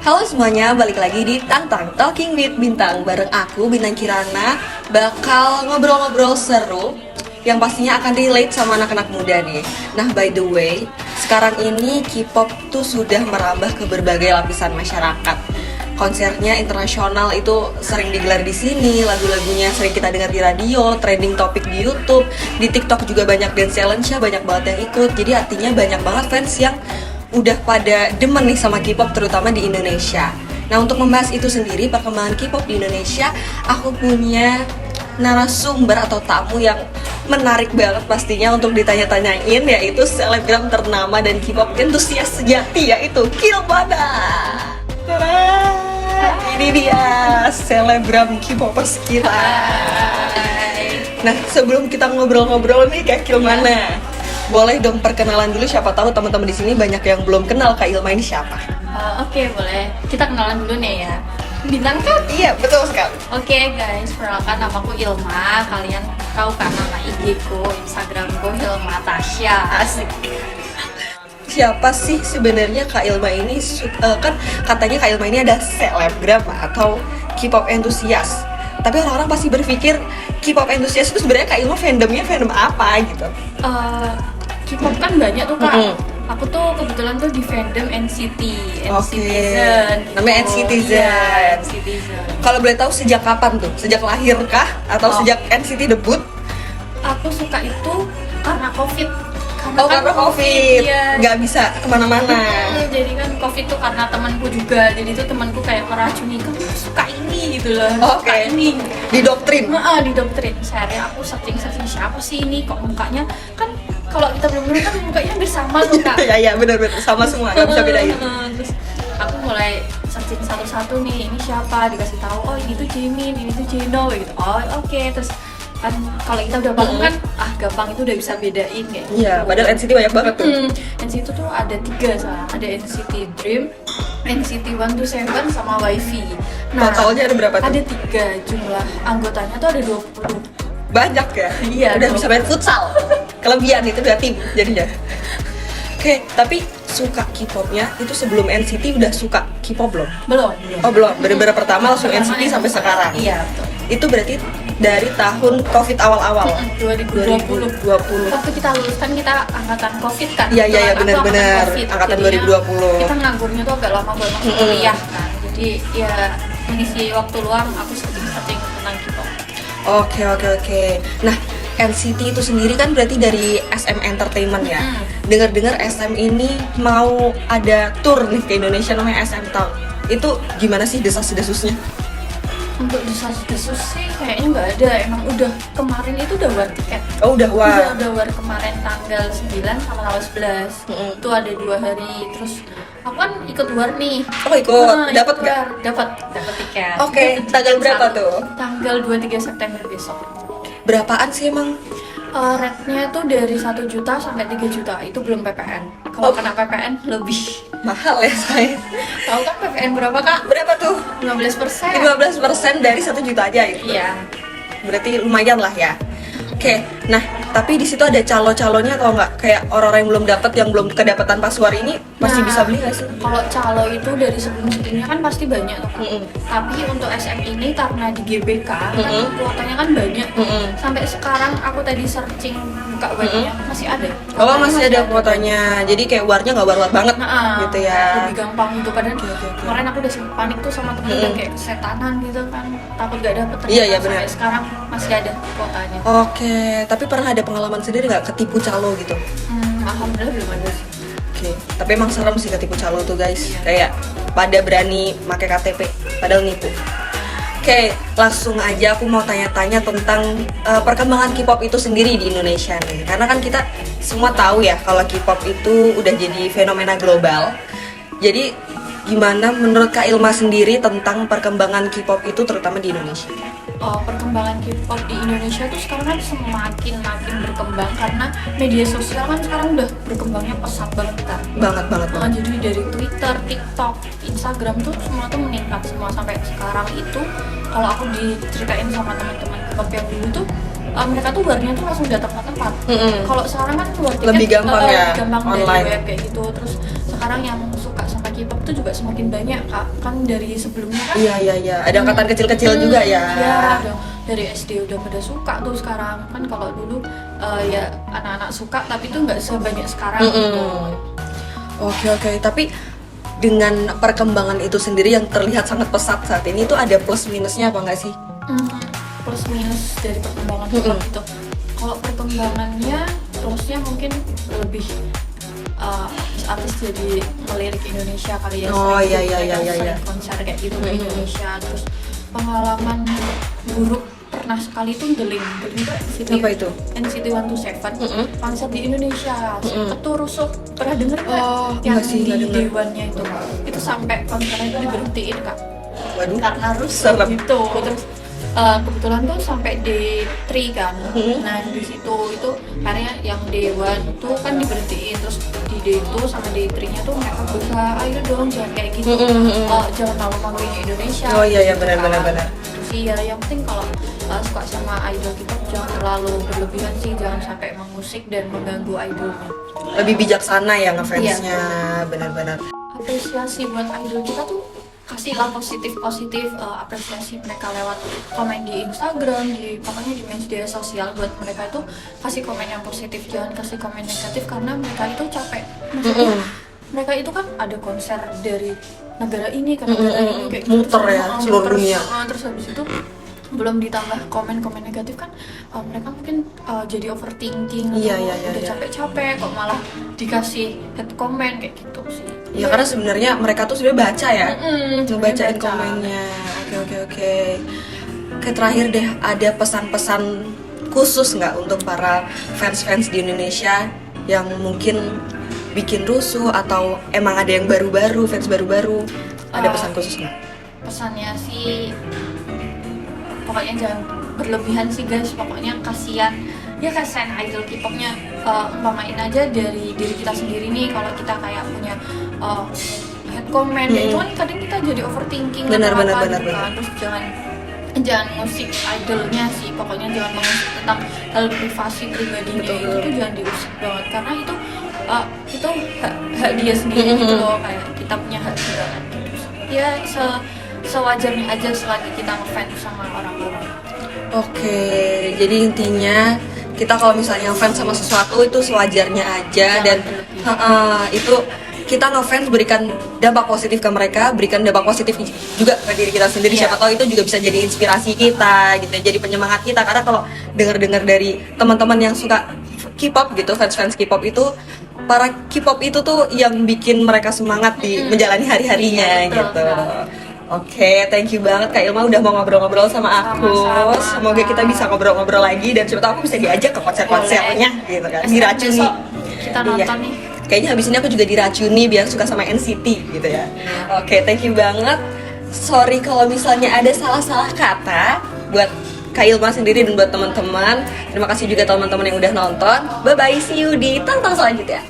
Halo semuanya, balik lagi di Tantang Talking with Bintang. Bareng aku, Bintang Kirana, bakal ngobrol-ngobrol seru yang pastinya akan relate sama anak-anak muda nih. Nah, by the way, sekarang ini K-pop tuh sudah merambah ke berbagai lapisan masyarakat. Konsernya internasional itu sering digelar di sini, lagu-lagunya sering kita dengar di radio, trending topik di YouTube, di TikTok juga banyak dance challenge-nya, banyak banget yang ikut. Jadi artinya banyak banget fans yang udah pada demen nih sama K-pop, terutama di Indonesia. Nah, untuk membahas itu sendiri, perkembangan K-pop di Indonesia, aku punya narasumber atau tamu yang menarik banget pastinya untuk ditanya-tanyain, yaitu selebgram ternama dan K-pop entusias sejati, yaitu Kilmana. Ini dia selebgram K-popers kita. Nah, sebelum kita ngobrol-ngobrol nih Kak Kilmana, boleh dong perkenalan dulu, siapa tahu teman-teman di sini banyak yang belum kenal Kak Ilma ini siapa. Oke, boleh. Kita kenalan dulu nih ya. Bintang kan? Iya, betul sekali. Oke guys, perkenalkan namaku Ilma. Kalian tahu kan nama IG-ku, Instagram-ku Ilma Tasya. Asik. Siapa sih sebenarnya Kak Ilma ini? Kan katanya Kak Ilma ini ada selebgram atau K-pop entusias. Tapi orang-orang pasti berpikir K-pop entusias itu sebenarnya Kak Ilma fandomnya fandom apa gitu? K-pop kan banyak tuh Kak. Aku tuh kebetulan tuh di fandom NCT, NCTzen. Namanya NCTzen. Iya, NCTzen. Kalau boleh tahu sejak kapan tuh? Sejak lahir kah? Atau sejak NCT debut? Aku suka itu karena COVID. Karena COVID, iya. nggak bisa kemana-mana. Jadi kan COVID tuh karena temanku juga. Jadi tuh temanku kayak meracuni, kamu suka ini gitu loh. Oke. Suka ini. Didoktrin. Didoktrin. Sehari aku searching siapa sih ini, kok mukanya kan kalau kita belum kan mukanya hampir sama tuh Kak. Iya benar-benar sama semua, nggak bisa bedain. Terus aku mulai searching satu-satu nih, ini siapa, dikasih tahu, oh ini tuh Jimin, ini tuh Jeno gitu. Oh oke. Terus kan kalau kita udah paham kan, gampang itu udah bisa bedain kayak gitu. Iya, padahal NCT banyak banget tuh. NCT tuh ada 3 soalnya, ada NCT Dream, NCT 127 sama WiFi. Nah, totalnya ada berapa tuh? Ada 3, jumlah anggotanya tuh ada 20. Banyak ya? Iya, udah 20. bisa main futsal. Kelebihan itu udah tim jadinya. Oke, tapi suka K-popnya itu sebelum NCT udah suka K-pop belum? Belum. Oh belum, bener-bener pertama langsung Pertama NCT sampai sekarang. Iya, betul. Itu berarti dari tahun COVID awal-awal. 2020. Waktu kita lulus kan kita angkatan COVID kan. Iya Aku benar-benar angkatan Jadinya 2020. Kita nganggurnya tuh agak lama buat masuk kuliah kan. Jadi ya mengisi waktu luang aku searching tentang K-pop. Oke. Nah, NCT itu sendiri kan berarti dari SM Entertainment ya. Dengar-dengar SM ini mau ada tour nih ke Indonesia namanya SM Town. Itu gimana sih desas-desusnya? Untuk desas-desus sih kayaknya nggak ada. Emang udah kemarin itu udah war tiket. Oh udah war. Udah war kemarin tanggal 9 sama tanggal 11. Itu ada 2 hari. Terus aku kan ikut war nih. Oh ikut, dapat nggak? Dapat tiket. Oke, tanggal berapa tuh? Tanggal 23 September besok. Berapaan sih emang? Rate-nya tuh dari 1 juta sampai 3 juta, itu belum PPN. Kalau kena PPN lebih mahal ya saya. tahu kan PPN berapa Kak? Berapa tuh? 15%. 15% dari 1 juta aja itu. Iya. Berarti lumayan lah ya. Oke, nah tapi di situ ada calo-calonya atau enggak? Kayak orang-orang yang belum dapat, yang belum kedapatan pas war ini masih bisa beli nggak sih? Kalau calo itu dari sebelum-sebelumnya kan pasti banyak tuh Kak. Tapi untuk SM ini karena di GBK kan kuotanya kan banyak. Sampai sekarang aku tadi searching buka webnya masih ada. Oh masih ada kuotanya, jadi kayak warnya nggak war-war banget gitu ya. Lebih gampang gitu, padahal kemarin aku udah sempet panik tuh sama temen udah kayak kesetanan gitu kan, takut gak dapet. Iya benar. Sampai sekarang masih ada kuotanya. Oke, tapi pernah ada pengalaman sendiri nggak ketipu calo gitu? Alhamdulillah belum ada sih. Oke, tapi emang serem sih ketipu calo tuh guys. Kayak pada berani pakai KTP, padahal nipu. Oke, langsung aja aku mau tanya-tanya tentang perkembangan K-pop itu sendiri di Indonesia nih. Karena kan kita semua tahu ya kalau K-pop itu udah jadi fenomena global. Jadi gimana menurut Kak Ilma sendiri tentang perkembangan K-pop itu terutama di Indonesia? Perkembangan K-pop di Indonesia tuh sekarang kan semakin berkembang karena media sosial kan sekarang udah berkembangnya pesat banget kan. Banget. Jadi dari Twitter, TikTok, Instagram tuh semua tuh meningkat semua sampai sekarang itu. Kalau aku diceritain sama teman-teman K-pop yang dulu tuh mereka tuh warnya tuh langsung datang ke tempat. Kalau sekarang kan luar tiket lebih gampang ya gampang online dari web kayak gitu. Terus sekarang yang suka sama K-pop tuh juga semakin banyak kak, kan dari sebelumnya kan Iya. Ada angkatan kecil-kecil juga ya. ya dari SD udah pada suka tuh sekarang kan. Kalau dulu ya anak-anak suka tapi tuh nggak sebanyak sekarang gitu. Oke. Tapi dengan perkembangan itu sendiri yang terlihat sangat pesat saat ini tuh ada plus minusnya apa nggak sih? Plus minus dari perkembangan K-pop itu. Kalau perkembangannya plusnya mungkin lebih artis jadi melirik Indonesia kali ya. Oh, sering iya. sering konser kayak gitu ke Indonesia. Terus pengalaman buruk pernah sekali tuh Deling itu Apa itu? NCT 127 konser di Indonesia. Itu rusuh, pernah denger nggak? Yang nggak sih, di nggak denger. Dewannya itu sampai konsernya itu diberhentiin kak. Waduh. Karena rusuh Serem. gitu. Terus kebetulan tuh sampai D3 kan. Nah di situ itu akhirnya yang D1 tuh kan diberhentiin, terus di D2 sama D3-nya tuh mereka berusaha, ayo dong jangan kayak gitu, jangan malu-maluin Indonesia. Oh iya, gitu benar. kan. Terus ya yang penting kalau suka sama idol kita jangan terlalu berlebihan sih, jangan sampai mengusik dan mengganggu idolnya. Lebih bijaksana ya ngefansnya, Iya. benar-benar. Apresiasi buat idol kita tuh kasihlah positif apresiasi mereka lewat komen di Instagram, pokoknya di media sosial. Buat mereka itu kasih komen yang positif, jangan kasih komen negatif, karena mereka itu capek. Maksudnya mereka itu kan ada konser dari negara ini ke negara ini kayak gitu, Muter ya, seluruh dunia. Terus habis itu belum ditambah komen-komen negatif kan, mereka mungkin jadi overthinking. Iya. Udah capek-capek kok malah dikasih head comment kayak gitu sih. Ya karena sebenarnya mereka tuh sudah baca ya, ngebacain baca. komennya. Oke. Terakhir deh, ada pesan-pesan khusus nggak untuk para fans-fans di Indonesia yang mungkin bikin rusuh atau emang ada yang baru-baru, fans baru-baru? Ada pesan khusus nggak? Pesannya sih pokoknya jangan berlebihan sih guys, pokoknya kasihan idol K-popnya. Umpamain aja dari diri kita sendiri nih, kalau kita kayak punya head comment ya itu kan kadang kita jadi overthinking Benar. kan. Terus jangan musik idolnya sih, pokoknya jangan mengusik tentang hal privasi pribadinya. Betul. Itu jangan diusik banget, karena itu hak dia sendiri gitu loh, kayak kita punya hak juga kan gitu. Ya sewajarnya aja selagi kita ngefans sama orang-orang. Oke, jadi intinya kita kalau misalnya fans sama sesuatu itu sewajarnya aja. Jangan Dan berlebihan. itu kita ngefans berikan dampak positif ke mereka, berikan dampak positif juga ke diri kita sendiri. Iya. Siapa tahu itu juga bisa jadi inspirasi kita gitu, jadi penyemangat kita. Karena kalau dengar-dengar dari teman-teman yang suka K-pop gitu, fans K-pop itu, para K-pop itu tuh yang bikin mereka semangat di menjalani hari-harinya Iya, betul, gitu. Kak. Oke, thank you banget Kak Ilma udah mau ngobrol-ngobrol sama aku. Sama-sama, Semoga kita bisa ngobrol-ngobrol lagi dan siapa tahu aku bisa diajak ke konser-konsernya gitu kan. Diracuni. Besok kita nonton Iya. nih. Kayaknya habis ini aku juga diracuni biar suka sama NCT gitu ya. Oke, thank you banget. Sorry kalau misalnya ada salah-salah kata buat Kak Ilma sendiri dan buat teman-teman. Terima kasih juga teman-teman yang udah nonton. Bye bye, see you di tonton selanjutnya.